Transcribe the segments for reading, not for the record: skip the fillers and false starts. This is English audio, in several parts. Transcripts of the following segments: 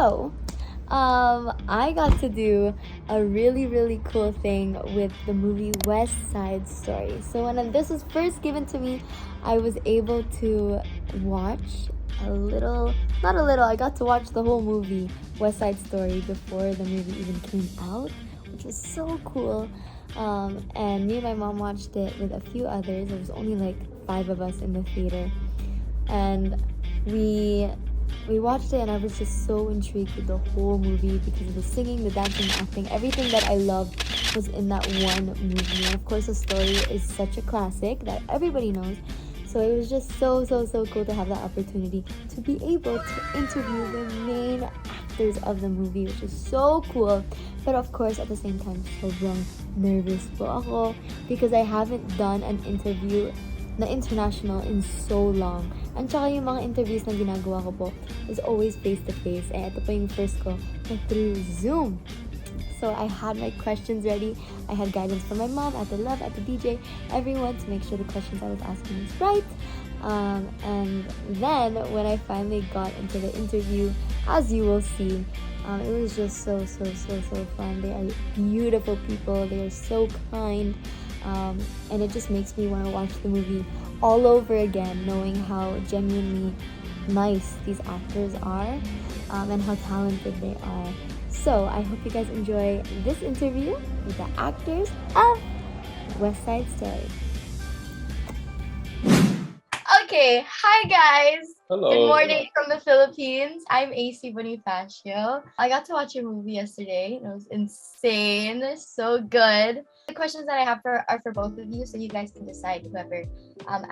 So, I got to do a really, really cool thing with the movie West Side Story. So, when this was first given to me, I was able to watch not a little, I got to watch the whole movie West Side Story before the movie even came out, which was so cool. And me and my mom watched it with a few others. There was only like 5 of us in the theater, and we watched it, and I was just so intrigued with the whole movie because of the singing, the dancing, the acting, everything that I loved was in that one movie. And of course, the story is such a classic that everybody knows. So it was just so cool to have that opportunity to be able to interview the main actors of the movie, which is so cool. But of course, at the same time, sobrang nervous po ako because I haven't done an interview na international in so long. And tsaka yung mga interviews na ginagawa ko po is always face-to-face. Eh, ito pa yung first ko na through Zoom. So I had my questions ready. I had guidance from my mom, at the love, at the DJ, everyone to make sure the questions I was asking was right. And then when I finally got into the interview, as you will see, it was just so fun. They are beautiful people. They are so kind. And it just makes me want to watch the movie all over again, knowing how genuinely nice these actors are, and how talented they are. So I hope you guys enjoy this interview with the actors of West Side Story. Okay, hi guys! Hello. Good morning from the Philippines. I'm AC Bonifacio. I got to watch your movie yesterday. It was insane, so good. The questions that I have are for both of you, so you guys can decide whoever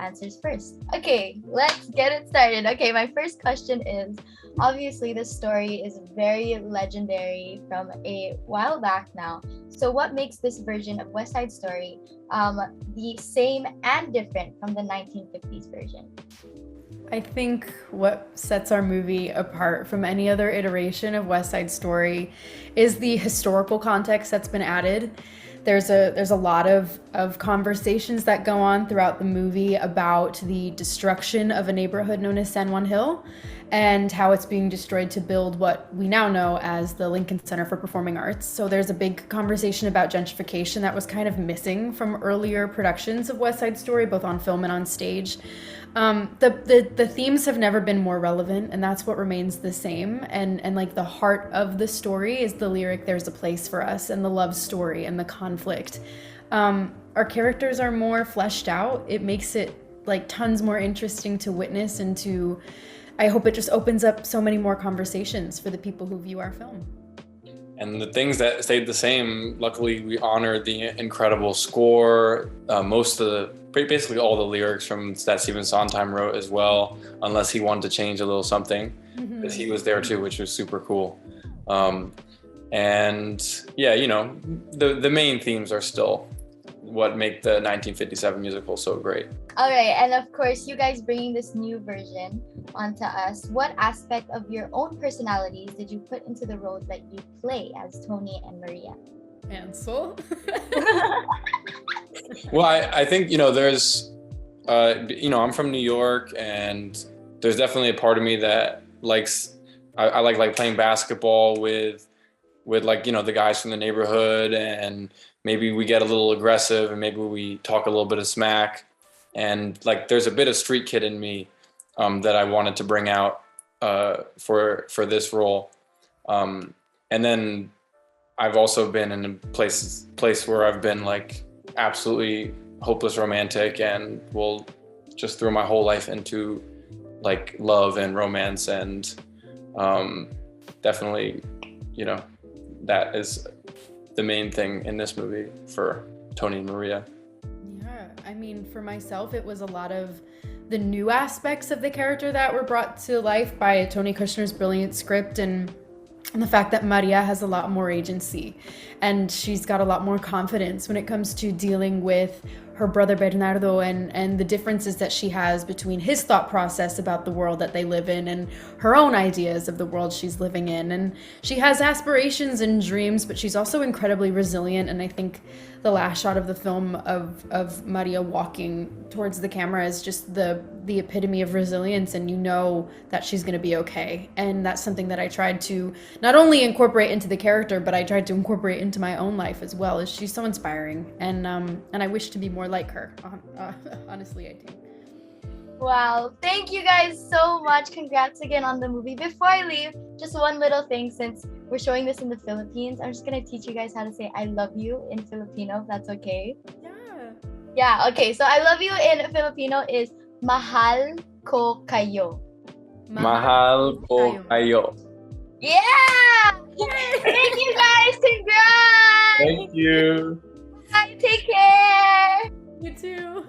answers first. Okay, let's get it started. Okay, my first question is, obviously this story is very legendary from a while back now. So what makes this version of West Side Story the same and different from the 1950s version? I think what sets our movie apart from any other iteration of West Side Story is the historical context that's been added. There's a lot of conversations that go on throughout the movie about the destruction of a neighborhood known as San Juan Hill and how it's being destroyed to build what we now know as the Lincoln Center for Performing Arts. So there's a big conversation about gentrification that was kind of missing from earlier productions of West Side Story, both on film and on stage. The themes have never been more relevant, and that's what remains the same. And like the heart of the story is the lyric, "There's a place for us," and the love story and the conflict. Our characters are more fleshed out. It makes it like tons more interesting to witness, and I hope it just opens up so many more conversations for the people who view our film. And the things that stayed the same, luckily we honored the incredible score, basically all the lyrics that Stephen Sondheim wrote as well, unless he wanted to change a little something, because he was there too, which was super cool. And yeah, the main themes are still what make the 1957 musical so great. All right, and of course, you guys bringing this new version onto us. What aspect of your own personalities did you put into the roles that you play as Tony and Maria? Ansel? Well, I think, there's, I'm from New York, and there's definitely a part of me that likes, I like playing basketball with like, the guys from the neighborhood, and maybe we get a little aggressive and maybe we talk a little bit of smack. And like, there's a bit of street kid in me that I wanted to bring out for this role. And then I've also been in a place where I've been like absolutely hopeless romantic and will just throw my whole life into like love and romance, and definitely, that is the main thing in this movie for Tony and Maria. Yeah, I mean, for myself, it was a lot of the new aspects of the character that were brought to life by Tony Kushner's brilliant script, and the fact that Maria has a lot more agency and she's got a lot more confidence when it comes to dealing with her brother Bernardo and the differences that she has between his thought process about the world that they live in and her own ideas of the world she's living in. And she has aspirations and dreams, but she's also incredibly resilient. And I think the last shot of the film of Maria walking towards the camera is just the epitome of resilience, and you know that she's going to be okay. And that's something that I tried to not only incorporate into the character, but I tried to incorporate into my own life as well. Is she's so inspiring, and I wish to be more like her. Honestly, I think. Wow, thank you guys so much. Congrats again on the movie. Before I leave, just one little thing, since we're showing this in the Philippines, I'm just gonna teach you guys how to say I love you in Filipino, if that's okay. Yeah, okay. So I love you in Filipino is mahal ko kayo. Mahal ko kayo. Yeah! Thank you guys. Congrats! Thank you. Bye, take care. You too.